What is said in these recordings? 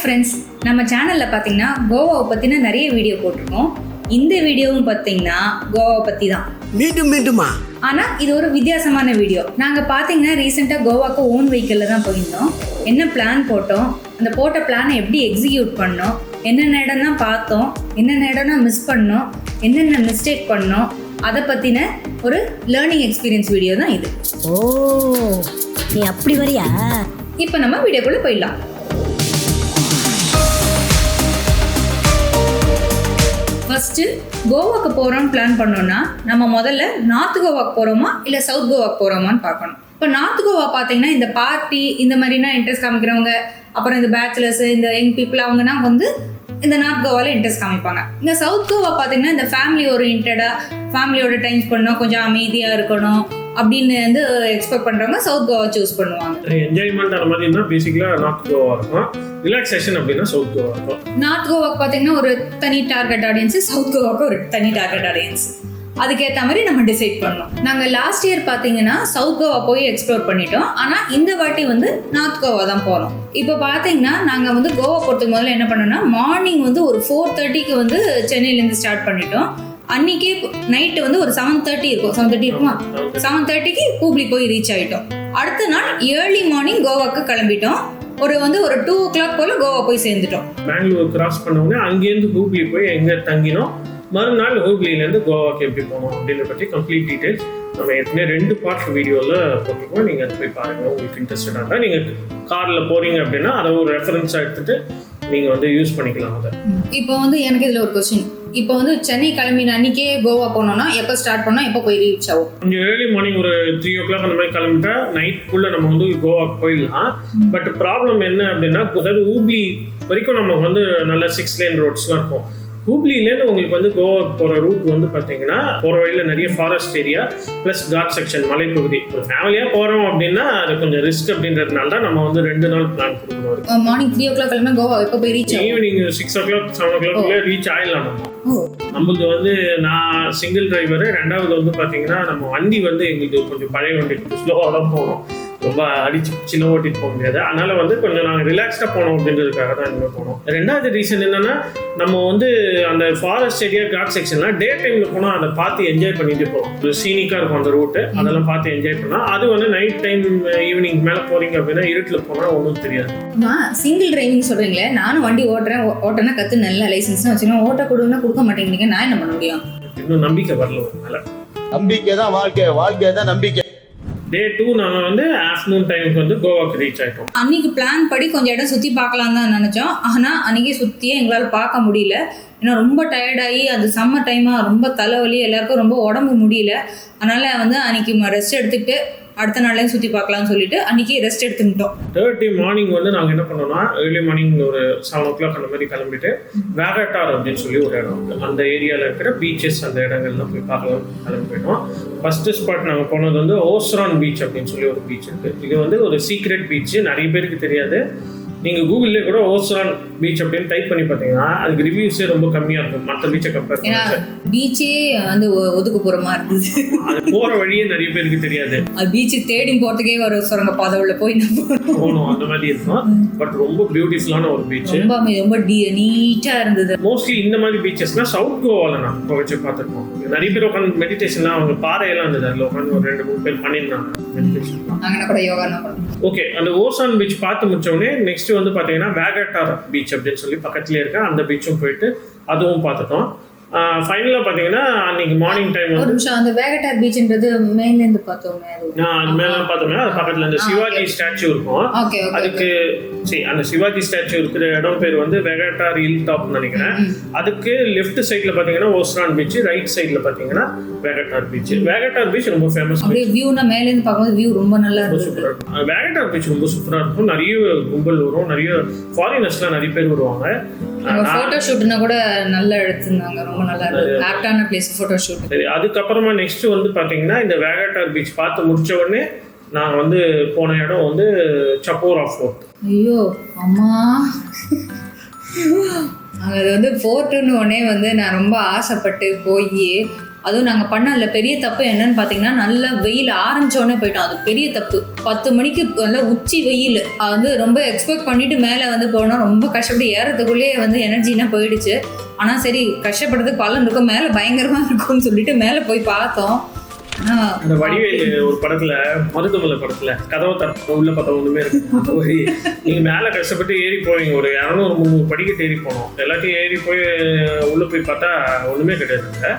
Friends, நம்ம சேனலில் பார்த்தீங்கன்னா கோவாவை பற்றின நிறைய வீடியோ போட்டிருக்கோம். இந்த வீடியோவும் பார்த்தீங்கன்னா கோவாவை பற்றி தான். மீண்டுமா ஆனால் இது ஒரு வித்தியாசமான வீடியோ. நாங்கள் பார்த்தீங்கன்னா ரீசெண்டாக கோவாவுக்கு ஓன் வெஹிக்கிளில் தான் போயிருந்தோம். என்ன பிளான் போட்டோம், அந்த போட்ட பிளானை எப்படி எக்ஸிக்யூட் பண்ணோம், என்னென்ன இடம் தான் பார்த்தோம், என்னென்ன இடம் தான் மிஸ் பண்ணோம், என்னென்ன மிஸ்டேக் பண்ணோம், அதை பற்றின ஒரு லேர்னிங் எக்ஸ்பீரியன்ஸ் வீடியோ தான் இது. ஓ, நீ அப்படி வரியா? இப்போ நம்ம வீடியோக்குள்ளே போயிடலாம். ஃபஸ்ட்டு கோவாக்கு போகிறோம்னு பிளான் பண்ணோன்னா நம்ம முதல்ல நார்த் கோவாக்கு போகிறோமா இல்லை சவுத் கோவாக்கு போகிறோமான்னு பார்க்கணும். இப்போ நார்த் கோவா பார்த்தீங்கன்னா இந்த பார்ட்டி இந்த மாதிரினா இன்ட்ரெஸ்ட் காமிக்கிறவங்க, அப்புறம் இந்த பேச்சுலர்ஸ், இந்த யங் பீப்புள் அவங்கன்னா வந்து இந்த நார்த் கோவாவில் இன்ட்ரெஸ்ட் காமிப்பாங்க. இந்த சவுத் கோவா பார்த்தீங்கன்னா இந்த ஃபேமிலி ஓரியன்டாக ஃபேமிலியோட டைம் ஸ்பெண்ட் கொஞ்சம் அமைதியாக இருக்கணும் அப்படின்னு வந்து எக்ஸ்பெக்ட் பண்ணுறவங்க சவுத் கோவா சூஸ் பண்ணுவாங்க. என்ஜாய்மெண்ட் அந்த மாதிரி இருந்தால் பேசிக்கலாக நார்த் கோவா இருக்கும். ரிலாக்ஸேஷன் அப்படின்னா சவுத் கோவா இருக்கும். நார்த் கோவாக்கு பார்த்தீங்கன்னா ஒரு தனி டார்கெட் ஆடியன்ஸு, சவுத் கோவாக்கு ஒரு தனி டார்கெட் ஆடியன்ஸ். அதுக்கேற்ற மாதிரி நம்ம டிசைட் பண்ணோம். நாங்கள் லாஸ்ட் இயர் பார்த்தீங்கன்னா சவுத் கோவா போய் எக்ஸ்ப்ளோர் பண்ணிட்டோம். ஆனால் இந்த வாட்டி வந்து நார்த் கோவா தான் போகிறோம். இப்போ பார்த்தீங்கன்னா நாங்கள் வந்து கோவா போகிறதுக்கு முதல்ல என்ன பண்ணோம்னா மார்னிங் வந்து ஒரு 4:30க்கு வந்து சென்னையிலேருந்து ஸ்டார்ட் பண்ணிட்டோம். அன்றைக்கே நைட்டு வந்து ஒரு 7:30 இருக்கும். 7:30 இருக்குமா? 7:30க்கு ஹூப்ளி போய் ரீச் ஆகிட்டோம். அடுத்த நாள் ஏர்லி மார்னிங் கோவாக்கு கிளம்பிட்டோம். ஒரு 2 o'clock போல் கோவா போய் சேர்ந்துட்டோம். பெங்களூர் கிராஸ் பண்ணவுடனே அங்கேருந்து ஹூப்ளி போய் எங்கே தங்கினோம், மறுநாள் ஹூப்ளிலேருந்து கோவாக்கு எப்படி போனோம் அப்படின்றத பற்றி கம்ப்ளீட் டீட்டெயில்ஸ் நம்ம ஏற்கனவே 2 பார்ட் வீடியோவில் போட்டிருக்கோம். நீங்கள் அதை போய் பாருங்கள். உங்களுக்கு இன்ட்ரெஸ்டடாக இருந்தால் நீங்கள் காரில் போகிறீங்க அப்படின்னா அதை ஒரு ரெஃபரன்ஸாக எடுத்துகிட்டு நீங்கள் வந்து யூஸ் பண்ணிக்கலாம் அதை. இப்போ வந்து எனக்கு இதில் ஒரு கொஸ்டின். இப்போ வந்து சென்னை கிளம்பின அன்றைக்கே கோவா போனோம்னா எப்போ ஸ்டார்ட் பண்ணோம், எப்போ போய் ரீச் ஆகும்? கொஞ்சம் ஏர்லி மார்னிங் ஒரு 3 o'clock அந்த மாதிரி கிளம்பிட்டா நைட்டுக்குள்ளே நம்ம வந்து கோவாக்கு போயிடலாம். பட் ப்ராப்ளம் என்ன அப்படின்னா, அதாவது ஹூப்ளி வரைக்கும் நமக்கு வந்து நல்ல 6 lane ரோட்ஸ்லாம் இருக்கும். ஹூப்ளிலேருந்து உங்களுக்கு வந்து கோவாக்கு போகிற ரூட் வந்து பார்த்தீங்கன்னா போகிற வழியில் நிறைய forest area plus God section மலைப்பகுதி. ஒரு ஃபேமிலியாக போகிறோம் அப்படின்னா அது கொஞ்சம் ரிஸ்க் அப்படின்றதுனால தான் நம்ம வந்து 2 நாள் பிளான் கொடுக்கணும். மார்னிங் 3 o'clock கிளம்பினா கோவா எப்போ போய் ரீச் ஆகும்? ஈவினிங் 6 o'clock 7 o'clock ரீச் ஆயிடலாம். நம்மளுக்கு வந்து நான் சிங்கிள் டிரைவரு. 2வது வந்து பார்த்தீங்கன்னா நம்ம வண்டி வந்து எங்களுக்கு கொஞ்சம் பழைய வண்டி, ஸ்லோவாக தான் போகணும். ரொம்ப அடிச்சு சின்ன ஓட்டிட்டு போக முடியாது. அதனால வந்து கொஞ்சம் நாங்கள் ரிலாக்ஸ்டாக போனோம் அப்படின்றதுக்காக தான் இங்கே போனோம். 2வது ரீசன் என்னன்னா, நம்ம வந்து அந்த ஃபாரஸ்ட் ஏரியா காட் செக்ஷன்லாம் டே டைமில் போனால் அதை பார்த்து என்ஜாய் பண்ணிட்டு போவோம். ஒரு சீனிக்காக இருக்கும் அந்த ரூட்டு, அதெல்லாம் பார்த்து என்ஜாய் பண்ணலாம். அது வந்து நைட் டைம் ஈவினிங் மேலே போகிறீங்க அப்படின்னா இருட்டில் போனால் ஒன்றும் தெரியாது. சிங்கிள் டிரைவிங் சொல்கிறீங்களே, நானும் வண்டி ஓட்டுறேன்னா கற்று நல்ல லைசன்ஸ்னு வச்சுக்கோங்க. ஓட்ட கொடுக்க மாட்டேங்கிறீங்க, நான் என்ன பண்ண முடியும்? இன்னும் நம்பிக்கை வரல. ஒரு மேலே நம்பிக்கை தான் வாழ்க்கை தான் நம்பிக்கை. Day 2 நாங்கள் வந்து ஆஃப்டர்நூன் டைமுக்கு வந்து கோவாக்கு ரீச் ஆகிட்டோம். அன்னைக்கு பிளான் படி கொஞ்சம் இடம் சுற்றி பார்க்கலாம் தான் நினச்சோம். ஆனால் அன்றைக்கி சுற்றியே எங்களால் பார்க்க முடியல. ஏன்னா ரொம்ப டயர்டாகி, அது சம்மர் டைமாக ரொம்ப தலைவலி, எல்லாருக்கும் ரொம்ப உடம்பு முடியல. அதனால் வந்து அன்றைக்கி ரெஸ்ட் எடுத்துக்கிட்டு அடுத்த நாள்லேயும் சுற்றி பார்க்கலாம்னு சொல்லிட்டு அன்றைக்கி ரெஸ்ட் எடுத்துக்கிட்டோம். 30 மார்னிங் வந்து நாங்கள் என்ன பண்ணோம்னா, ஏர்லி மார்னிங் ஒரு 7 o'clock அந்த மாதிரி கிளம்பிட்டு வேகட்டார் அப்படின்னு சொல்லி ஒரு இடம் இருக்குது. அந்த ஏரியாவில் இருக்கிற பீச்சஸ் அந்த இடங்கள்லாம் போய் பார்க்கலாம் கிளம்பி போயிட்டோம். ஃபஸ்ட்டு ஸ்பாட் நாங்கள் போனது வந்து ஓஸ்ரான் பீச் அப்படின்னு சொல்லி ஒரு பீச் இருக்குது. இது வந்து ஒரு சீக்ரெட் பீச், நிறைய பேருக்கு தெரியாது. நீங்கள் கூகுள்லேயே கூட ஓஸ்ரான் பீச் அப்படின்னு டைப் பண்ணி பார்த்தீங்கன்னா அதுக்கு ரிவ்யூஸே ரொம்ப கம்மியாக இருக்கும் மற்ற பீச்சை கம்பேர் பண்ணி. பீச்சே வந்து ஒதுக்குப்புறமா இருந்தது. அது போகிற வழியே நிறைய பேருக்கு தெரியாது. அது பீச்சு தேடி போகிறதுக்கே ஒரு சுரங்க பாதை உள்ள போய் போகணும் அந்த மாதிரி இருக்கும். பட் ரொம்ப பியூட்டிஃபுல்லான ஒரு பீச், ரொம்ப நீட்டாக இருந்தது. மோஸ்ட்லி இந்த மாதிரி பீச்சஸ்லாம் சவுத் கோவாவில் நான் இப்போ வச்சு பார்த்துருக்கோம். நிறைய பேர் உட்காந்து மெடிடேஷன்லாம், அவங்க பாறையெல்லாம் இருந்தது, அதில் உட்காந்து ஒரு 2-3 பேர் பண்ணியிருந்தாங்க மெடிடேஷன்லாம். நாங்கள் கூட யோகா பண்ணோம். ஓகே, அந்த ஓசான் பீச் பார்த்து முடிச்சோடனே நெக்ஸ்ட் வந்து பார்த்தீங்கன்னா வேகட்டார் பீச் அப்படின்னு சொல்லி பக்கத்துலேயே இருக்க அந்த பீச்சும் போயிட்டு அதுவும் பார்த்துட்டோம். ஃபைனலாக பார்த்தீங்கன்னா அன்னைக்கு மார்னிங் டைம் ஒரு நிமிஷம், அந்த வேகட்டார் பீச்ன்றது மேலேருந்து பார்த்தோமே, அது மேலே பார்த்தோம்னா அது பக்கத்தில் அந்த சிவாஜி ஸ்டாச்சு இருக்கும். அதுக்கு அந்த சிவாஜி ஸ்டாச்சு இருக்கிற இடம் பேர் வந்து வேகட்டார் ஹில் டாப்னு நினைக்கிறேன். அதுக்கு லெஃப்ட் சைடில் பார்த்தீங்கன்னா ஓஸ்ரான் பீச், ரைட் சைடில் பார்த்தீங்கன்னா வேகட்டார் பீச். வேகட்டார் பீச் ரொம்ப ஃபேமஸ். வியூனா மேலேருந்து பார்க்கும்போது வியூ ரொம்ப நல்லா இருக்கும், சூப்பராக இருக்கும். வேகட்டார் பீச் ரொம்ப சூப்பராக இருக்கும். நிறைய கும்பல் வரும், நிறைய ஃபாரினர்ஸ்லாம் நிறைய பேர் வருவாங்க. ஃபோட்டோ ஷூட்னா கூட நல்லா எடுத்துருந்தாங்க, ரொம்ப நல்லா இருந்தது. ஆப்டான பிளேஸ் ஃபோட்டோ ஷூட். சரி, அதுக்கப்புறமா நெக்ஸ்ட் வந்து பார்த்தீங்கன்னா இந்த வேகட்டார் பீச் பார்த்து முடிச்ச உடனே நான் வந்து போன இடம் வந்து சப்போரா ஃபோர்ட். ஐயோ அம்மா, அது வந்து ஃபோர்ட்டுன்னு உடனே வந்து நான் ரொம்ப ஆசைப்பட்டு போய் அதுவும் நாங்கள் பண்ண அதில் பெரிய தப்பு என்னன்னு பார்த்தீங்கன்னா நல்லா வெயில் ஆரம்பிச்சோடனே போயிட்டோம். அது பெரிய தப்பு. 10 மணிக்கு நல்லா உச்சி வெயில். அது வந்து ரொம்ப எக்ஸ்பெக்ட் பண்ணிட்டு மேலே வந்து போனோம். ரொம்ப கஷ்டப்பட்டு ஏறதுக்குள்ளேயே வந்து எனர்ஜினா போயிடுச்சு. ஆனால் சரி கஷ்டப்படுறதுக்கு பலன் இருக்கும், மேலே பயங்கரமாக இருக்கும்னு சொல்லிட்டு மேலே போய் பார்த்தோம். அந்த வடிவேலு ஒரு படத்துல, மருதமலை படத்துல, கதவை தர உள்ள பார்த்தா ஒண்ணுமே இருக்கு. நீங்க மேல கஷ்டப்பட்டு ஏறி போவீங்க, ஒரு 200-300 படிக்கட்டு ஏறி போனோம். எல்லாத்தையும் ஏறி போய் உள்ள போய் பார்த்தா ஒண்ணுமே கிடையாதுங்க.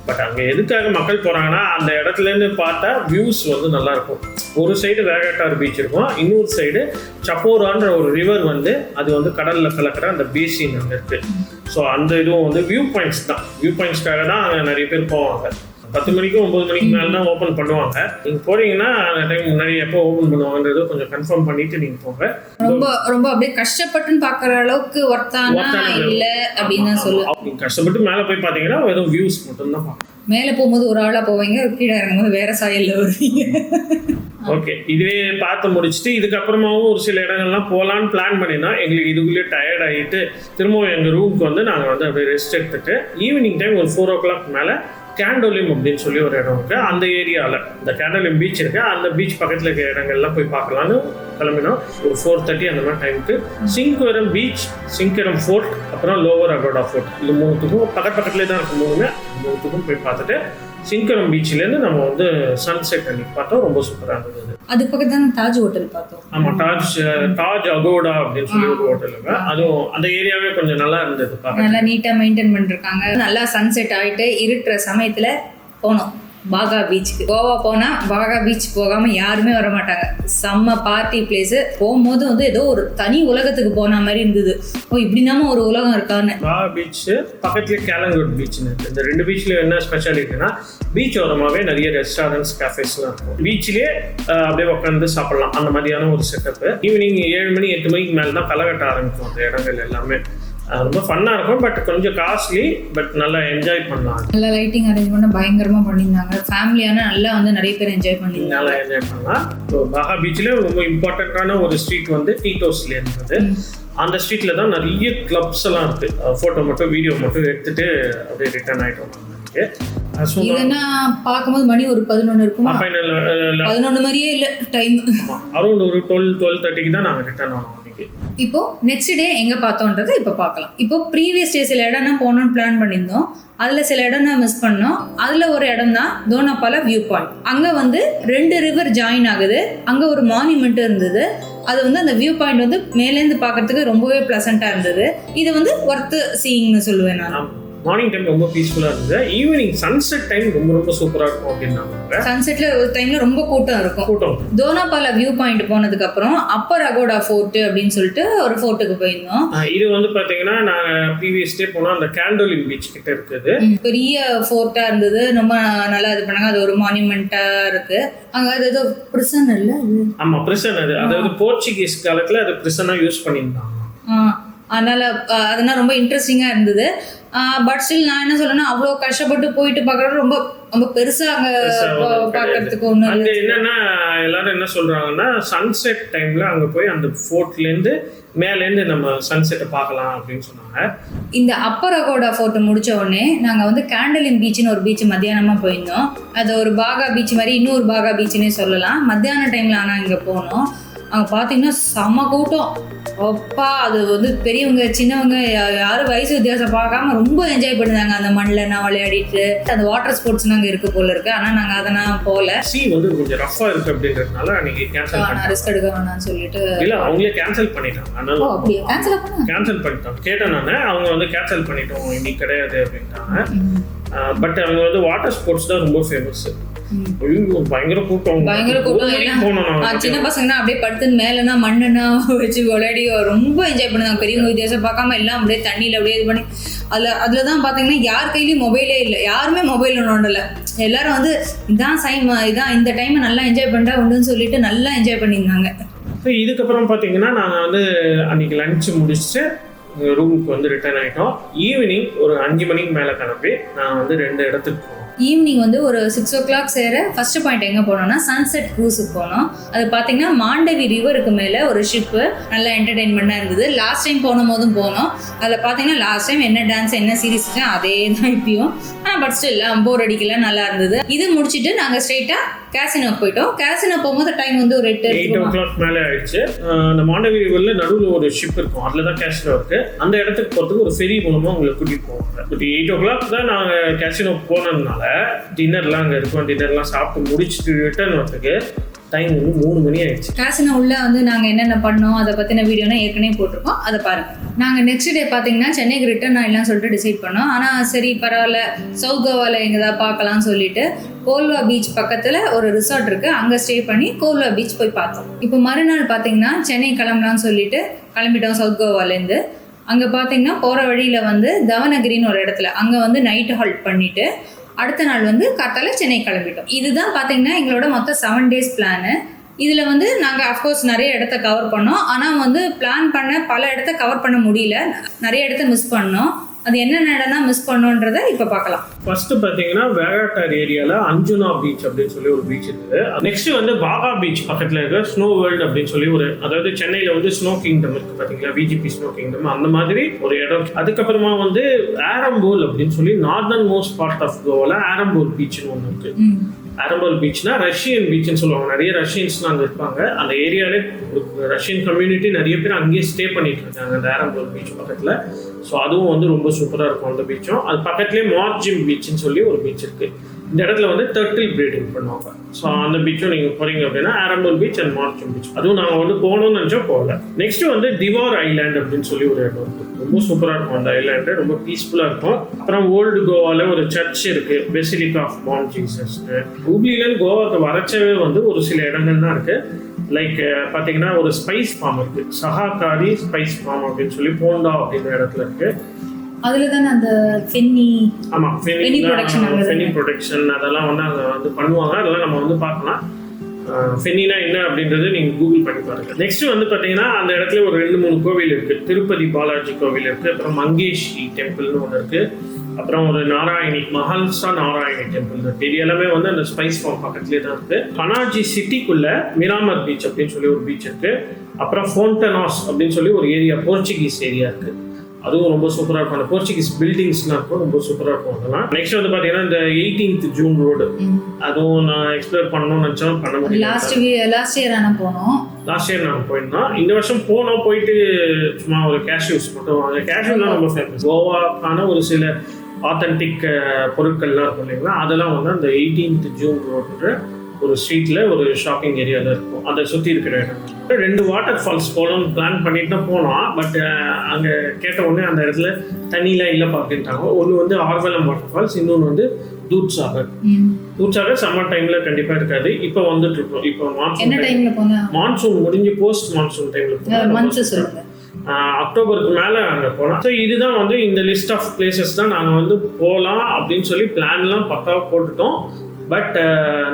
பட் அங்க எதுக்காக மக்கள் போறாங்கன்னா அந்த இடத்துல இருந்து பார்த்தா வியூஸ் வந்து நல்லா இருக்கும். ஒரு சைடு வேகட்டார் பீச் இருக்கும், இன்னொரு சைடு சப்போரான்ற ஒரு ரிவர் வந்து அது வந்து கடல்ல கலக்கிற அந்த பேசின் அங்க இருக்கு. ஸோ அந்த இதுவும் வந்து வியூ பாயிண்ட்ஸ் தான். வியூ பாயிண்ட்ஸ்க்காக தான் அங்கே நிறைய பேர் போவாங்க. 10 மணிக்கும் 9 மணிக்கு மேலே தான் ஓப்பன் பண்ணுவாங்க. நீங்கள் போறீங்கன்னா அந்த டைம் முன்னாடி எப்போ ஓப்பன் பண்ணுவாங்கன்றது கொஞ்சம் கன்ஃபார்ம் பண்ணிட்டு நீங்கள் போங்க. ரொம்ப ரொம்ப அப்படியே கஷ்டப்பட்டுன்னு பார்க்குற அளவுக்கு ஒர்த்தானா இல்லை அப்படின்னு தான் சொல்லுவேன். நீங்கள் கஷ்டப்பட்டு மேலே போய் பார்த்தீங்கன்னா வெறும் வியூஸ் மட்டும்தான் பார்க்கலாம். மேலே போகும்போது ஒரு ஆளாக போவீங்க, கீழே இறங்கும்போது வேற சாயலில் வருவீங்க. ஓகே, இதுவே பார்த்து முடிச்சுட்டு இதுக்கப்புறமாவும் ஒரு சில இடங்கள்லாம் போகலான்னு பிளான் பண்ணியிருந்தோம். எங்களுக்கு இதுக்குள்ளேயே டயர்ட் ஆகிட்டு திரும்பவும் எங்கள் ரூமுக்கு வந்து நாங்கள் வந்து அப்படியே ரெஸ்ட் எடுத்துட்டு ஈவினிங் டைம் ஒரு 4 o'clock மேலே கேண்டோலிம் அப்படின்னு சொல்லி ஒரு இடம் இருக்குது. அந்த ஏரியாவில் இந்த கேண்டோலிம் பீச் இருக்குது. அந்த பீச் பக்கத்தில் இருக்கிற இடங்கள்லாம் போய் பார்க்கலான்னு கிளம்பினோம். ஒரு 4:30 அந்த மாதிரி டைமுக்கு சிங்கரம் பீச், சிங்கரம் ஃபோர்ட், அப்புறம் லோவர் அகோடா ஃபோர்ட், இது 3த்துக்கும் பக்கத்துலேயே தான் இருக்கும். 3த்துக்கும் போய் பார்த்துட்டு சிங்கரம் பீச்லேருந்து நம்ம வந்து சன்செட் அன்னைக்கு பார்த்தோம். ரொம்ப சூப்பராக இருந்தது. அதுக்கு பக்கத்து தான் தாஜ் ஹோட்டல் பார்த்தோம். ஆமாம், தாஜ் அகோடா அப்படின்னு சொல்லி ஒரு ஹோட்டலுங்க. அதுவும் அந்த ஏரியாவே கொஞ்சம் நல்லா இருந்தது. நல்லா நீட்டாக மெயின்டைன் பண்ணிருக்காங்க. நல்லா சன்செட் ஆகிட்டு இருட்டுற சமயத்தில் போனோம் பாகா பீச்சுக்கு. கோவா போனால் பாகா பீச் போகாமல் யாருமே வர மாட்டாங்க. செம்ம பார்ட்டி பிளேஸு. போகும்போது வந்து ஏதோ ஒரு தனி உலகத்துக்கு போன மாதிரி இருந்தது. ஓ இப்படினாம ஒரு உலகம் இருக்கான்னு. பாகா பீச் பக்கத்துலேயே கேலங்கோட் பீச்னு இருக்குது. இந்த 2 பீச்லேயும் என்ன ஸ்பெஷாலிட்டினா பீச் ஓரமாகவே நிறைய ரெஸ்டாரண்ட்ஸ், கேஃபேஸ்லாம் இருக்கும். பீச்லேயே அப்படியே உட்காந்து சாப்பிட்லாம். அந்த மாதிரியான ஒரு செட்டப்பு. ஈவினிங் 7 மணி 8 மணிக்கு மேலே தான் களை கட்ட ஆரம்பிக்கும் அந்த இடங்கள் எல்லாமே. ரொம்ப ஃபன்னாக இருக்கும். பட் கொஞ்சம் காஸ்ட்லி, பட் நல்லா என்ஜாய் பண்ணலாம். நல்லா லைட்டிங் அரேஞ்ச்மெண்ட் பயங்கரமாக பண்ணியிருந்தாங்க. ஃபேமிலியான நல்லா வந்து நிறைய பேர் என்ஜாய் பண்ணியிருந்தாங்க. நல்லா என்ஜாய் பண்ணலாம். ஸோ பாகா பீச்சில் ரொம்ப இம்பார்ட்டண்ட்டான ஒரு ஸ்ட்ரீட் வந்து டீட்டோஸ்ல இருந்தது. அந்த ஸ்ட்ரீட்டில் தான் நிறைய கிளப்ஸ் எல்லாம் இருக்குது. ஃபோட்டோ மட்டும் வீடியோ மட்டும் எடுத்துட்டு அப்படியே ரிட்டர்ன் ஆகிட்டோம். இதுனா பார்க்கும்போது மணி ஒரு 11 இருக்குமா? 11 மாதிரியே இல்லை டைம். அரௌண்ட் ஒரு 12-12:30 தான் நாங்கள் ரிட்டர்ன் ஆனோம். இப்போ நெக்ஸ்ட் டே எங்கே பார்த்தோன்றதை இப்போ பார்க்கலாம். இப்போ ப்ரீவியஸ் டே சில இடம் தான் போகணுன்னு பிளான் பண்ணியிருந்தோம். அதில் சில இடம் தான் மிஸ் பண்ணோம். அதில் ஒரு இடம் தான் தோனாபாலா வியூ பாயிண்ட். அங்கே வந்து 2 ரிவர் ஜாயின் ஆகுது. அங்கே ஒரு மானுமெண்ட் இருந்தது. அது வந்து அந்த வியூ பாயிண்ட் வந்து மேலேருந்து பார்க்கறதுக்கு ரொம்பவே ப்ளசண்ட்டாக இருந்தது. இது வந்து ஒர்த்து சீயிங்னு சொல்லுவேன் நான். மார்னிங் டைம் ரொம்ப பீஸ்ஃபுல்லாக இருந்தது. ஈவினிங் சன்செட் டைம் ரொம்ப ரொம்ப சூப்பராக இருக்கும் அப்படின்னாங்க. சன்செட்ல ஒரு டைம்ல ரொம்ப கூட்டம் இருக்கும். தோனாபாலா வியூ பாயிண்ட் போனதுக்கு அப்புறம் அப்பர் அகோடா ஃபோர்ட் அப்படின்னு சொல்லிட்டு ஒரு ஃபோர்ட்டுக்கு போயிருந்தோம். இது வந்து பாத்தீங்கன்னா நாங்கள் ப்ரீவியஸ் டே போனால் அந்த கேண்டோலிம் பீச் கிட்ட இருக்குது. பெரிய ஃபோர்ட்டா இருந்தது. ரொம்ப நல்லா இது பண்ணாங்க. அது ஒரு மானுமெண்டா இருக்கு. அங்க அது ஏதோ பிரிசன் இல்லை? ஆமா, பிரிசன். அது அதாவது போர்ச்சுகீஸ் காலத்துல அது பிரிசனா யூஸ் பண்ணியிருந்தாங்க. அதெல்லாம் ரொம்ப இன்ட்ரெஸ்டிங்கா இருந்தது. பட் ஸ்டில் நான் என்ன சொல்றேன்னா அவ்வளோ கஷ்டப்பட்டு போயிட்டு பார்க்கறது ரொம்ப ரொம்ப பெருசா அங்க பார்க்கறதுக்கு ஒன்று. அங்கே என்னன்னா எல்லாரும் என்ன சொல்றாங்கன்னா சன்செட் டைம்ல அங்கே போய் அந்த ஃபோர்ட்லேருந்து மேலேருந்து நம்ம சன்செட்டை பார்க்கலாம் அப்படின்னு சொன்னாங்க. இந்த அப்பர் அகோடா ஃபோர்ட்டை முடிச்ச உடனே நாங்கள் வந்து கேண்டலின் பீச்சுன்னு ஒரு பீச் மத்தியானமாக போயிருந்தோம். அது ஒரு பாகா பீச் மாதிரி, இன்னொரு பாகா பீச்சுன்னே சொல்லலாம். மத்தியான டைம்ல ஆனால் இங்கே போனோம். அங்கே பார்த்தீங்கன்னா செம்ம கூட்டம். அப்பா அது வந்து பெரியவங்க சின்னவங்க யாரும் வயசு வித்தியாசம் பார்க்காம ரொம்ப என்ஜாய் பண்ணுறாங்க. அந்த மண்ணில் நான் விளையாடிட்டு அந்த வாட்டர் ஸ்போர்ட்ஸ்லாம் அங்கே இருக்கு போல இருக்கு. ஆனால் நாங்கள் அதெல்லாம் போகல. சி வந்து கொஞ்சம் ரஃபாக இருக்கு அப்படின்றதுனால அன்னைக்கு நான் ரிஸ்க் எடுக்க வேணாம்னு சொல்லிட்டு இல்லை அவங்களே கேன்சல் பண்ணிட்டாங்க. அதனால அப்படியே கேன்சல் பண்ணிட்டாங்க. கேட்டேன் நான், அவங்க வந்து கேன்சல் பண்ணிட்டோம் இன்னைக்கு கிடையாது அப்படின்ட்டாங்க. பட் அவங்க வந்து வாட்டர் ஸ்போர்ட்ஸ் தான் ரொம்ப ஃபேமஸ். பயங்கர கூட்டம். சின்ன பசங்கன்னா அப்படியே படுத்து மேலனா மண்ணுனா வச்சு விளையாடி ரொம்ப என்ஜாய் பண்ணுவாங்க. பெரியவங்க வித்தியாசம் பார்க்காம எல்லாம் அப்படியே தண்ணியில் அப்படியே இது பண்ணி அதுலதான் பாத்தீங்கன்னா யார் கையிலயும் மொபைலே இல்லை. யாருமே மொபைல் நோண்டல. எல்லாரும் வந்து இதான் இந்த டைம் நல்லா என்ஜாய் பண்றா உண்டுன்னு சொல்லிட்டு நல்லா என்ஜாய் பண்ணியிருந்தாங்க. இதுக்கப்புறம் பாத்தீங்கன்னா நாங்க வந்து அன்னைக்கு லஞ்ச் முடிச்சுட்டு ரூமுக்கு வந்து ரிட்டர்ன் ஆகிட்டோம். ஈவினிங் ஒரு 5 மணிக்கு மேலே கிளம்பி நான் வந்து 2 இடத்துக்கு போனோம். ஈவினிங் வந்து ஒரு 6 o'clock சேர ஃபர்ஸ்ட் பாயிண்ட் எங்கே போனோம்னா சன்செட் க்ரூஸுக்கு போனோம். அது பார்த்தீங்கன்னா மாண்டவி ரிவருக்கு மேலே ஒரு ஷிப்பு, நல்லா என்டர்டெயின்மெண்ட்டாக இருந்தது. லாஸ்ட் டைம் போனோம் போனோம். அதில் பார்த்தீங்கன்னா லாஸ்ட் டைம் என்ன டான்ஸ் என்ன சீரீஸ் அதே தான் இப்பயும். ஆனால் பட் ஸ்டில் போர் அடிக்கல, நல்லா இருந்தது. இது முடிச்சுட்டு நாங்கள் ஸ்ட்ரெயிட்டாக கேசினோ போயிட்டோம். கேசினோ போகும்போது டைம் வந்து ஒரு 8 o'clock மேலே ஆயிடுச்சு. அந்த மாண்டவி ரிவரில் நடுவில் ஒரு ஷிப் இருக்கும், அதில் தான் கேசினோ இருக்குது. அந்த இடத்துக்கு போகிறதுக்கு ஒரு ஃபெரி மூலமாக உங்களை கூட்டிகிட்டு போவாங்க. பட் 8 o'clock தான் நாங்கள் கேசினோ போனதுனால டின்னர்லாம் அங்கே இருக்கும். டின்னர்லாம் சாப்பிட்டு முடிச்சுட்டு ரிட்டர்ன் வரதுக்கு டைம் வந்து 3 மணி ஆயிடுச்சு. கேசினோ உள்ள வந்து நாங்கள் என்னென்ன பண்ணோம் அதை பற்றின வீடியோனா ஏற்கனவே போட்டிருக்கோம், அதை பாருங்கள். நாங்கள் நெக்ஸ்ட் டே பார்த்தீங்கன்னா சென்னைக்கு ரிட்டர்ன் ஆகிடலாம் சொல்லிட்டு டிசைட் பண்ணோம். ஆனால் சரி பரவாயில்ல, சவுத் கோவாவில் எங்கேதான் பார்க்கலாம்னு சொல்லிட்டு கோல்வா பீச் பக்கத்தில் ஒரு ரிசார்ட் இருக்குது, அங்கே ஸ்டே பண்ணி கோல்வா பீச் போய் பார்த்தோம். இப்போ மறுநாள் பார்த்தீங்கன்னா சென்னை கிளம்பலாம்னு சொல்லிட்டு கிளம்பிட்டோம் சவுத் கோவாலேருந்து. அங்கே பார்த்தீங்கன்னா போகிற வழியில் வந்து தவனகிரின்னு ஒரு இடத்துல அங்கே வந்து நைட்டு ஹால்ட் பண்ணிவிட்டு அடுத்த நாள் வந்து காத்தால சென்னை கிளம்பிட்டோம். இதுதான் பார்த்தீங்கன்னா எங்களோட மொத்தம் 7 days பிளானு. இதில் வந்து நாங்கள் அஃப்கோர்ஸ் நிறைய இடத்த கவர் பண்ணோம். ஆனால் வந்து பிளான் பண்ண பல இடத்த கவர் பண்ண முடியல, நிறைய இடத்த மிஸ் பண்ணோம். அது என்னென்ன இடம்னா மிஸ் பண்ணோன்றதை இப்போ பார்க்கலாம். ஃபர்ஸ்ட் பார்த்தீங்கன்னா வேகாட்டார் ஏரியாவில் அஞ்சுனா பீச் அப்படின்னு சொல்லி ஒரு பீச் இருக்குது. நெக்ஸ்ட் வந்து பாகா பீச் பக்கத்தில் இருக்க ஸ்னோ வேர்ல்டு அப்படின்னு சொல்லி ஒரு, அதாவது சென்னையில் வந்து ஸ்னோ கிங்டம் இருக்குது பார்த்தீங்களா, விஜிபி ஸ்னோ கிங்டம், அந்த மாதிரி ஒரு இடம். அதுக்கப்புறமா வந்து ஆரம்போல் அப்படின்னு சொல்லி நார்தர்ன் மோஸ்ட் பார்ட் ஆஃப் கோவாவில் ஆரம்போல் பீச்னு ஒன்று இருக்குது. ஆரம்போல் பீச்னா ரஷ்யன் பீச்னு சொல்லுவாங்க. நிறைய ரஷ்யன்ஸ்லாம் அங்கே இருப்பாங்க. அந்த ஏரியாவிலே ரஷ்யன் கம்யூனிட்டி நிறைய பேர் அங்கேயே ஸ்டே பண்ணிட்டு இருக்காங்க அந்த ஆரம்போல் பீச் பக்கத்தில். ஸோ அதுவும் வந்து ரொம்ப சூப்பராக இருக்கும் அந்த பீச்சும். அது பக்கத்துலேயே மார்ஜிம் பீச்னு சொல்லி ஒரு பீச் இருக்குது. இந்த இடத்துல வந்து டர்ட்டில் ப்ரீடிங் பண்ணுவாங்க. ஸோ அந்த பீச்சும் நீங்கள் போகிறீங்க அப்படின்னா ஆரம்போல் பீச் அண்ட் மார்ஜிம் பீச், அதுவும் நாங்கள் வந்து போகணும்னு நினச்சோம் போகல. நெக்ஸ்ட் வந்து டிவார் ஐலாண்ட் அப்படின்னு சொல்லி ஒரு இடம் இருக்குது. ரொம்ப சூப்பராக இருக்கும் அந்த ஐலாண்டு, ரொம்ப பீஸ்ஃபுல்லாக இருக்கும். அப்புறம் ஓல்டு கோவாவில் ஒரு சர்ச் இருக்குது, பெசிலிக்கா ஆஃப் பாம் ஜீசஸ்னு. ஹூப்ளிலேருந்து கோவாவுக்கு வரச்சவே வந்து ஒரு சில இடங்கள் தான் இருக்குது. லைக் பார்த்தீங்கன்னா ஒரு ஸ்பைஸ் ஃபார்ம் இருக்குது, சஹாகாரி ஸ்பைஸ் ஃபார்ம் அப்படின்னு சொல்லி போண்டா அப்படின்ற இடத்துல இருக்குது. அதில் தானே அந்த ஃபென்னி, ஆமாம், ஃபென்னி ப்ரொடக்ஷன் அதெல்லாம் வந்து அங்கே வந்து பண்ணுவாங்க. அதெல்லாம் நம்ம வந்து பார்க்கலாம். ஃபென்னினா என்ன அப்படின்றது நீங்கள் கூகுள் பண்ணி பாருங்கள். நெக்ஸ்ட் வந்து பார்த்தீங்கன்னா அந்த இடத்துல ஒரு 2-3 கோவில் இருக்குது. திருப்பதி பாலாஜி கோவில் இருக்குது, அப்புறம் மங்கேஷி டெம்பிள்னு ஒன்று இருக்குது, அப்புறம் ஒரு நாராயணி மஹல்சா நாராயணி டெம்பிள் இருக்குது. இது எல்லாமே வந்து அந்த ஸ்பைஸ் ஃபார்ம் பக்கத்துலேயே தான் இருக்குது. பனாஜி சிட்டிக்குள்ள மிராமர் பீச் அப்படின்னு சொல்லி ஒரு பீச் இருக்குது. அப்புறம் ஃபோண்டனாஸ் அப்படின்னு சொல்லி ஒரு ஏரியா, போர்ச்சுகீஸ் ஏரியா இருக்குது. அதுவும் ரொம்ப சூப்பராக இருக்கும். அந்த போர்ச்சுகீஸ் பில்டிங்ஸ்லாம் இருக்கும், ரொம்ப சூப்பராக இருக்கும் அதெல்லாம். நெக்ஸ்ட் வந்து பார்த்தீங்கன்னா இந்த 18th ஜூன் ரோடு, அதுவும் நான் எக்ஸ்ப்ளோர் பண்ணணும்னு நினச்சாலும் பண்ண முடியும். லாஸ்ட் இயர் ஆனால் போனோம். லாஸ்ட் இயர் நாங்கள் போயிருந்தோம். இந்த வருஷம் போனோம், போயிட்டு சும்மா ஒரு கேஷ்யூஸ் மட்டும் வாங்க. கேஷ்யூலாம் ரொம்ப ஃபேமஸ். கோவாக்கான ஒரு சில ஆத்தென்டிக் பொருட்கள்லாம் இருக்கும் இல்லைங்களா, அதெல்லாம் வந்து அந்த 18th ஜூன் ரோடுன்ற ஒரு ஸ்ட்ரீட்டில் ஒரு ஷாப்பிங் ஏரியாவில் இருக்கும். அதை சுற்றி இருக்கிற இடம் 2 வாட்டர் ஃபால்ஸ் போகணும்னு பிளான் பண்ணிட்டு தான் போனோம். பட் அங்கே கேட்ட உடனே அந்த இடத்துல தண்ணியெலாம் இல்லைப்பா அப்படின்ட்டாங்க. ஒன்று வந்து ஆர்வலம் வாட்டர் ஃபால்ஸ், இன்னொன்று வந்து தூத்சாகர். தூத்சாகர் சம்மர் டைமில் கண்டிப்பாக இருக்காது. இப்போ வந்துட்டு இருக்கோம். இப்போ மான்சூன் முடிஞ்சு போஸ்ட் மான்சூன் டைமில் அக்டோபருக்கு மேலே அங்கே போகலாம். ஸோ இதுதான் வந்து இந்த லிஸ்ட் ஆஃப் பிளேசஸ் தான் நாங்கள் வந்து போகலாம் அப்படின்னு சொல்லி பிளான்லாம் பக்காவாக போட்டுட்டோம். பட்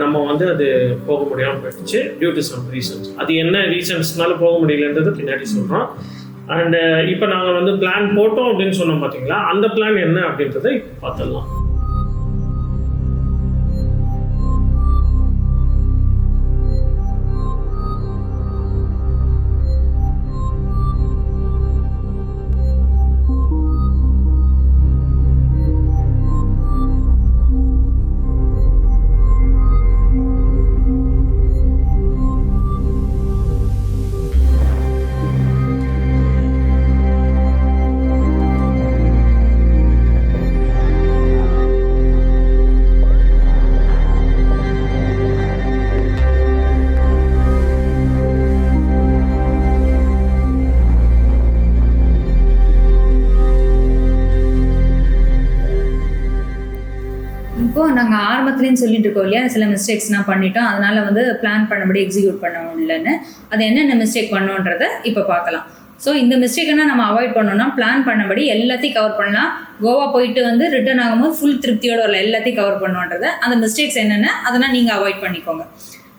நம்ம வந்து அது போக முடியாமல் போயிடுச்சு டியூ டு சம் ரீசன்ஸ். அது என்ன ரீசன்ஸ்னால போக முடியலன்றது பின்னாடி சொல்கிறோம். அண்ட் இப்போ நாங்கள் வந்து பிளான் போட்டோம் அப்படின்னு சொன்னோம் பார்த்தீங்களா, அந்த பிளான் என்ன அப்படின்றத இப்போ பார்த்துடலாம். இப்போது நாங்கள் ஆரம்பத்துலேன்னு சொல்லிட்டு இருக்கோம் இல்லையா, சில மிஸ்டேக்ஸ்லாம் பண்ணிட்டோம், அதனால் வந்து பிளான் பண்ணபடி எக்ஸிக்யூட் பண்ண முடியலன்னு. அது என்னென்ன மிஸ்டேக் பண்ணோன்றதை இப்போ பார்க்கலாம். ஸோ இந்த மிஸ்டேக்கெல்லாம் நம்ம அவாய்ட் பண்ணோம்னா பிளான் பண்ணபடி எல்லாத்தையும் கவர் பண்ணலாம். கோவா போயிட்டு வந்து ரிட்டர்ன் ஆகும்போது ஃபுல் திருப்தியோடு வரல, எல்லாத்தையும் கவர் பண்ணோன்றதை. அந்த மிஸ்டேக்ஸ் என்னென்ன அதெல்லாம் நீங்கள் அவாய்ட் பண்ணிக்கோங்க.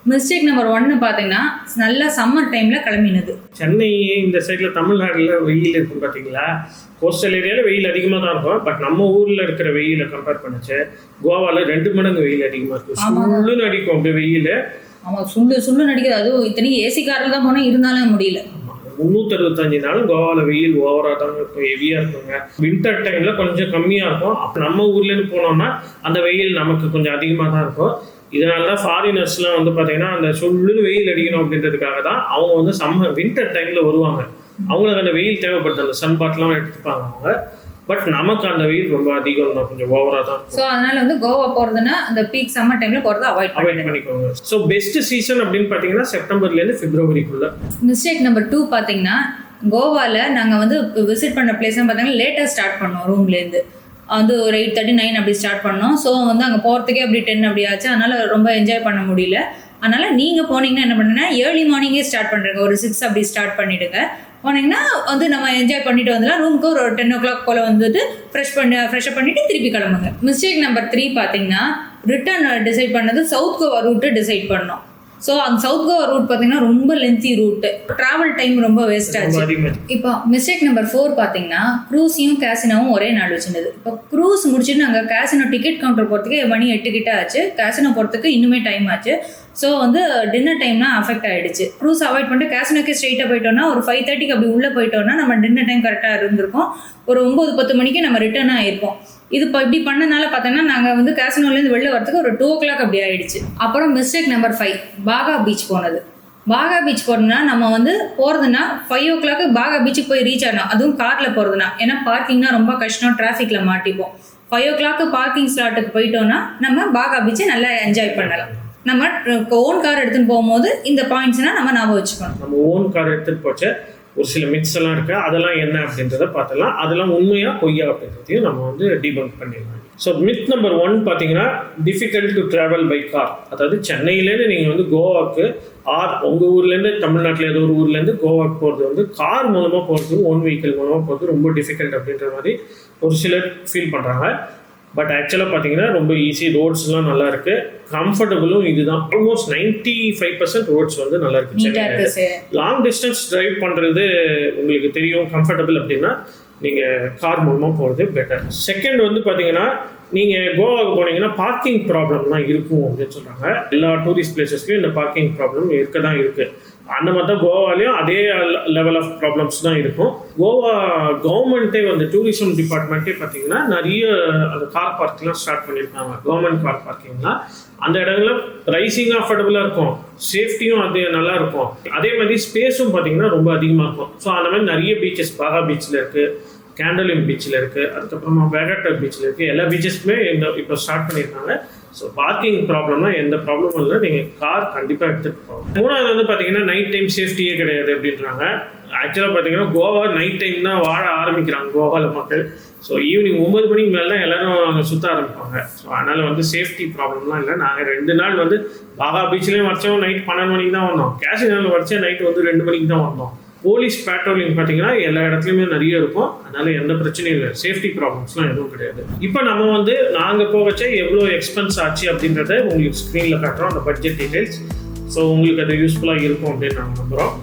மிஸ்டேக் நம்பர் 1 பார்த்தீங்கன்னா நல்லா சம்மர் டைமில் கிளம்பினது. சென்னை இந்த சைடில் தமிழ்நாட்டில் வெயில் இருக்கும் பார்த்தீங்களா, கோஸ்டல் ஏரியாவில் வெயில் அதிகமாக தான் இருக்கும். பட் நம்ம ஊரில் இருக்கிற வெயிலை கம்பேர் பண்ணிச்சு கோவாவில் 2 மடங்கு வெயில் அதிகமாக இருக்கும். சுள்ளுன்னு அடிக்கும் அப்படியே வெயில். ஆமாம், சுள்ளு நடிக்கிறது. அதுவும் இத்தனைக்கு ஏசி காரில் தான் போனால் இருந்தாலும் முடியல. 365 நாளும் கோவாவில் வெயில் ஓவராக தான் இருக்கும், ஹெவியாக இருக்குங்க. வின்டர் டைமில் கொஞ்சம் கம்மியாக இருக்கும். அப்போ நம்ம ஊர்லேருந்து போனோம்னா அந்த வெயில் நமக்கு கொஞ்சம் அதிகமாக தான் இருக்கும். இதனால தான் ஃபாரினர்ஸ்லாம் வந்து பார்த்தீங்கன்னா அந்த சொல்லுன்னு வெயில் அடிக்கணும் அப்படின்றதுக்காக தான் அவங்க வந்து வின்டர் டைமில் வருவாங்க. அவங்களுக்கு அந்த வெயில் தேவைப்படுது, அந்த சன் பாட்லாம் எடுத்துப்பாங்க அவங்க. பட் நமக்கு அந்த வெயில் ரொம்ப அதிகம் தான், கொஞ்சம் ஓவராக தான். ஸோ அதனால வந்து கோவா போகிறதுனா அந்த பீக் சம்மர் டைமில் போகிறத அவாய்ட் பண்ணிக்கோங்க. ஸோ பெஸ்ட் சீசன் அப்படின்னு பார்த்தீங்கன்னா செப்டம்பர்லேருந்து பிப்ரவரிக்குள்ளே. மிஸ்டேக் நம்பர் 2 பார்த்தீங்கன்னா கோவாவில் நாங்கள் வந்து விசிட் பண்ண பிளேஸ்லாம் பார்த்தீங்கன்னா லேட்டாக ஸ்டார்ட் பண்ணோம். ரூம்லேருந்து வந்து ஒரு 8:39 அப்படி ஸ்டார்ட் பண்ணோம். ஸோ வந்து அங்கே போகிறதுக்கே அப்படி 10 அப்படி ஆச்சு. அதனால் ரொம்ப என்ஜாய் பண்ண முடியல. அதனால் நீங்கள் போனீங்கன்னா என்ன பண்ணுன்னா ஏர்லி மார்னிங்கே ஸ்டார்ட் பண்ணுறீங்க. ஒரு 6 அப்படி ஸ்டார்ட் பண்ணிவிடுங்க. போனீங்கன்னா வந்து நம்ம என்ஜாய் பண்ணிட்டு வந்துடலாம். ரூமுக்கு ஒரு 10 o'clock போல் வந்துட்டு ஃப்ரெஷ்அப் பண்ணிவிட்டு திருப்பி கிளம்புங்க. மிஸ்டேக் நம்பர் 3 பார்த்தீங்கன்னா ரிட்டர்ன் டிசைட் பண்ணது சவுத் கோவா ரூட்டு டிசைட் பண்ணோம். ஸோ அந்த சவுத் கோவா ரூட் பார்த்தீங்கன்னா ரொம்ப லென்த்தி ரூட்டு, ட்ராவல் டைம் ரொம்ப வேஸ்ட் ஆச்சு. இப்போ மிஸ்டேக் நம்பர் 4 பார்த்தீங்கன்னா க்ரூஸையும் கேசினோவும் ஒரே நாள் வச்சுருந்தது. இப்போ க்ரூஸ் முடிச்சுட்டு நாங்கள் கேசினோ டிக்கெட் கவுண்டர் போகிறதுக்கு மணி 8 கிட்ட ஆச்சு. கேசினோ போகிறதுக்கு இன்னுமே டைம் ஆச்சு. ஸோ வந்து டின்னர் டைம்லாம் அஃபெக்ட் ஆகிடுச்சு. க்ரூஸ் அவாய்ட் பண்ணிட்டு கேசினோக்கே ஸ்ட்ரெயிட்டாக போயிட்டோம்னா ஒரு 5:30 அப்படி உள்ளே போயிட்டோம்னா நம்ம டின்னர் டைம் கரெக்டாக இருந்திருக்கும். ஒரு 9-10 மணிக்கு நம்ம ரிட்டர்ன் ஆகிருப்போம். இது இப்போ இப்படி பண்ணனால பார்த்தோன்னா நாங்கள் வந்து கேசினோலேருந்து வெளில வரதுக்கு ஒரு 2 o'clock அப்படி ஆகிடுச்சு. அப்புறம் மிஸ்டேக் நம்பர் 5 பாகா பீச் போனது. பாகா பீச் போகிறதுனா நம்ம வந்து போகிறதுனா 5 o'clock பாகா பீச்சுக்கு போய் ரீச் ஆகணும். அதுவும் காரில் போகிறதுனா, ஏன்னா பார்க்கிங்னா ரொம்ப கஷ்டம், டிராஃபிக்கில் மாட்டிப்போம். 5 o'clock பார்க்கிங் ஸ்லாட்டுக்கு போயிட்டோன்னா நம்ம பாகா பீச்சை நல்லா என்ஜாய் பண்ணலாம். நம்ம ஓன் கார் எடுத்துகிட்டு போகும்போது இந்த பாயிண்ட்ஸ்னால் நம்ம ஞாபகம் வச்சுக்கணும். நம்ம ஓன் கார் எடுத்துகிட்டு போச்சு ஒரு சில மித்ஸ் எல்லாம் இருக்குது, அதெல்லாம் என்ன அப்படின்றத பார்த்துலாம். அதெல்லாம் உண்மையாக பொய்யா அப்படின்றதையும் நம்ம வந்து டீபங்க் பண்ணிடலாம். ஸோ மித் நம்பர் 1 பார்த்தீங்கன்னா difficult to travel by car. அதாவது சென்னையிலேருந்து நீங்கள் வந்து கோவாவுக்கு உங்கள் ஊர்லேருந்து தமிழ்நாட்டில் ஏதோ ஒரு ஊர்லேருந்து கோவாவுக்கு போகிறது வந்து கார் மூலமாக போகிறது, ஓன் வெஹிக்கிள் மூலமாக போகிறது ரொம்ப டிஃபிகல்ட் அப்படின்ற மாதிரி ஒரு சிலர் ஃபீல் பண்ணுறாங்க. பட் ஆக்சுவலாக பார்த்தீங்கன்னா ரொம்ப ஈஸி, ரோட்ஸ்லாம் நல்லா இருக்குது, கம்ஃபர்டபுளும் இதுதான். ஆல்மோஸ்ட் 95% ரோட்ஸ் வந்து நல்லா இருக்குது. லாங் டிஸ்டன்ஸ் ட்ரைவ் பண்ணுறது உங்களுக்கு தெரியும் கம்ஃபர்டபுள் அப்படின்னா நீங்கள் கார் மூலமாக போகிறது பெட்டர். செகண்ட் வந்து பார்த்தீங்கன்னா நீங்கள் கோவாவுக்கு போனீங்கன்னா பார்க்கிங் ப்ராப்ளம்லாம் இருக்கும் அப்படின்னு சொல்கிறாங்க. எல்லா டூரிஸ்ட் பிளேசஸ்லையும் இந்த பார்க்கிங் ப்ராப்ளம் இருக்க தான் இருக்குது. அந்த மாதிரி தான் கோவாலையும் அதே லெவல் ஆஃப் ப்ராப்ளம்ஸ் தான் இருக்கும். கோவா கவர்மெண்ட்டே வந்து டூரிசம் டிபார்ட்மெண்ட்டே பார்த்தீங்கன்னா நிறைய அந்த கார் பார்க்கிங்லாம் ஸ்டார்ட் பண்ணியிருக்காங்க. கவர்மெண்ட் கார் பார்க்கிங்லாம் அந்த இடங்கள்ல ப்ரைஸிங்கும் அஃபோர்டபுளாக இருக்கும், சேஃப்டியும் அது நல்லா இருக்கும். அதே மாதிரி ஸ்பேஸும் பார்த்தீங்கன்னா ரொம்ப அதிகமாக இருக்கும். ஸோ அந்த மாதிரி நிறைய பீச்சஸ் பாகா பீச்சில் இருக்குது, கேண்டலின் பீச்சில் இருக்குது, அதுக்கப்புறமா வேகட்டர் பீச்சில் இருக்குது. எல்லா பீச்சஸ்க்குமே இப்போ ஸ்டார்ட் பண்ணியிருக்காங்க. ஸோ பார்க்கிங் ப்ராப்ளம்னா எந்த ப்ராப்ளமும் இல்லை, நீங்கள் கார் கண்டிப்பாக எடுத்துகிட்டு போகணும். மூணாவது வந்து பார்த்தீங்கன்னா நைட் டைம் சேஃப்டியே கிடையாது அப்படின்றாங்க. ஆக்சுவலாக பார்த்தீங்கன்னா கோவா நைட் டைம் தான் வாழ ஆரம்பிக்கிறாங்க கோவாவில் மக்கள். ஸோ ஈவினிங் 9 மணிக்கு மேலே தான் எல்லோரும் அங்கே சுற்ற ஆரம்பிப்பாங்க. ஸோ அதனால் வந்து சேஃப்டி ப்ராப்ளம்லாம் இல்லை. நாங்கள் 2 நாள் வந்து பாகா பீச்லேயும் வரைச்சோம் நைட் 12 மணிக்கு தான் வந்தோம். கேசினோவில் வரைச்சா நைட்டு வந்து 2 மணிக்கு தான் வந்தோம். போலீஸ் பேட்ரோலிங் பார்த்தீங்கன்னா எல்லா இடத்துலையுமே நிறைய இருக்கும். அதனால எந்த பிரச்சனையும் இல்லை, சேஃப்டி ப்ராப்ளம்ஸ்லாம் எதுவும் கிடையாது. இப்போ நம்ம வந்து நாங்கள் போகச்சே எவ்வளோ எக்ஸ்பென்ஸ் ஆச்சு அப்படின்றத உங்களுக்கு ஸ்க்ரீனில் காட்டுறோம், அந்த பட்ஜெட் டீட்டெயில்ஸ். ஸோ உங்களுக்கு அது யூஸ்ஃபுல்லாக இருக்கும் அப்படின்னு நாங்கள் நம்புகிறோம்.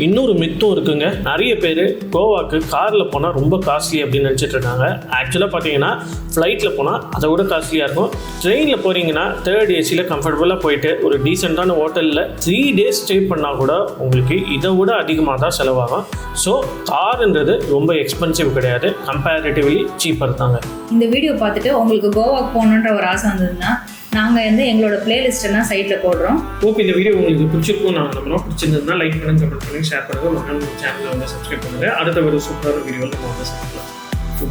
இன்னொரு மித்தும் இருக்குங்க. நிறைய பேர் கோவாக்கு காரில் போனால் ரொம்ப காஸ்ட்லி அப்படின்னு நினச்சிட்டு இருக்காங்க. ஆக்சுவலாக பார்த்தீங்கன்னா ஃப்ளைட்டில் போனால் அதை விட காஸ்ட்லியாக இருக்கும். ட்ரெயினில் போகிறீங்கன்னா 3rd ஏசியில் கம்ஃபர்டபுளாக போயிட்டு ஒரு டீசெண்டான ஹோட்டலில் 3 days ஸ்டே பண்ணால் கூட உங்களுக்கு இதை விட அதிகமாக தான் செலவாகும். ஸோ காருன்றது ரொம்ப எக்ஸ்பென்சிவ் கிடையாது, கம்பேரிட்டிவ்லி சீப்பர் தாங்க. இந்த வீடியோ பார்த்துட்டு உங்களுக்கு கோவாக்கு போகணுன்ற ஒரு ஆசை வந்ததுன்னா நாங்கள் வந்து எங்களோட பிளேலிஸ்ட்டெல்லாம் சைட்டில் போடுறோம். ஓகே, இந்த வீடியோ உங்களுக்கு பிடிச்சிருக்கும் நாங்கள் நம்புறோம். பிடிச்சிருந்ததுன்னா லைக் பண்ணுங்க, கமெண்ட் பண்ணுங்க, ஷேர் பண்ணுங்கள், நம்ம சேனலை வந்து சப்ஸ்கிரைப் பண்ணுங்கள். அடுத்த ஒரு சூப்பரான வீடியோவில் நம்ம வந்து சந்திக்கலாம்.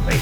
பை.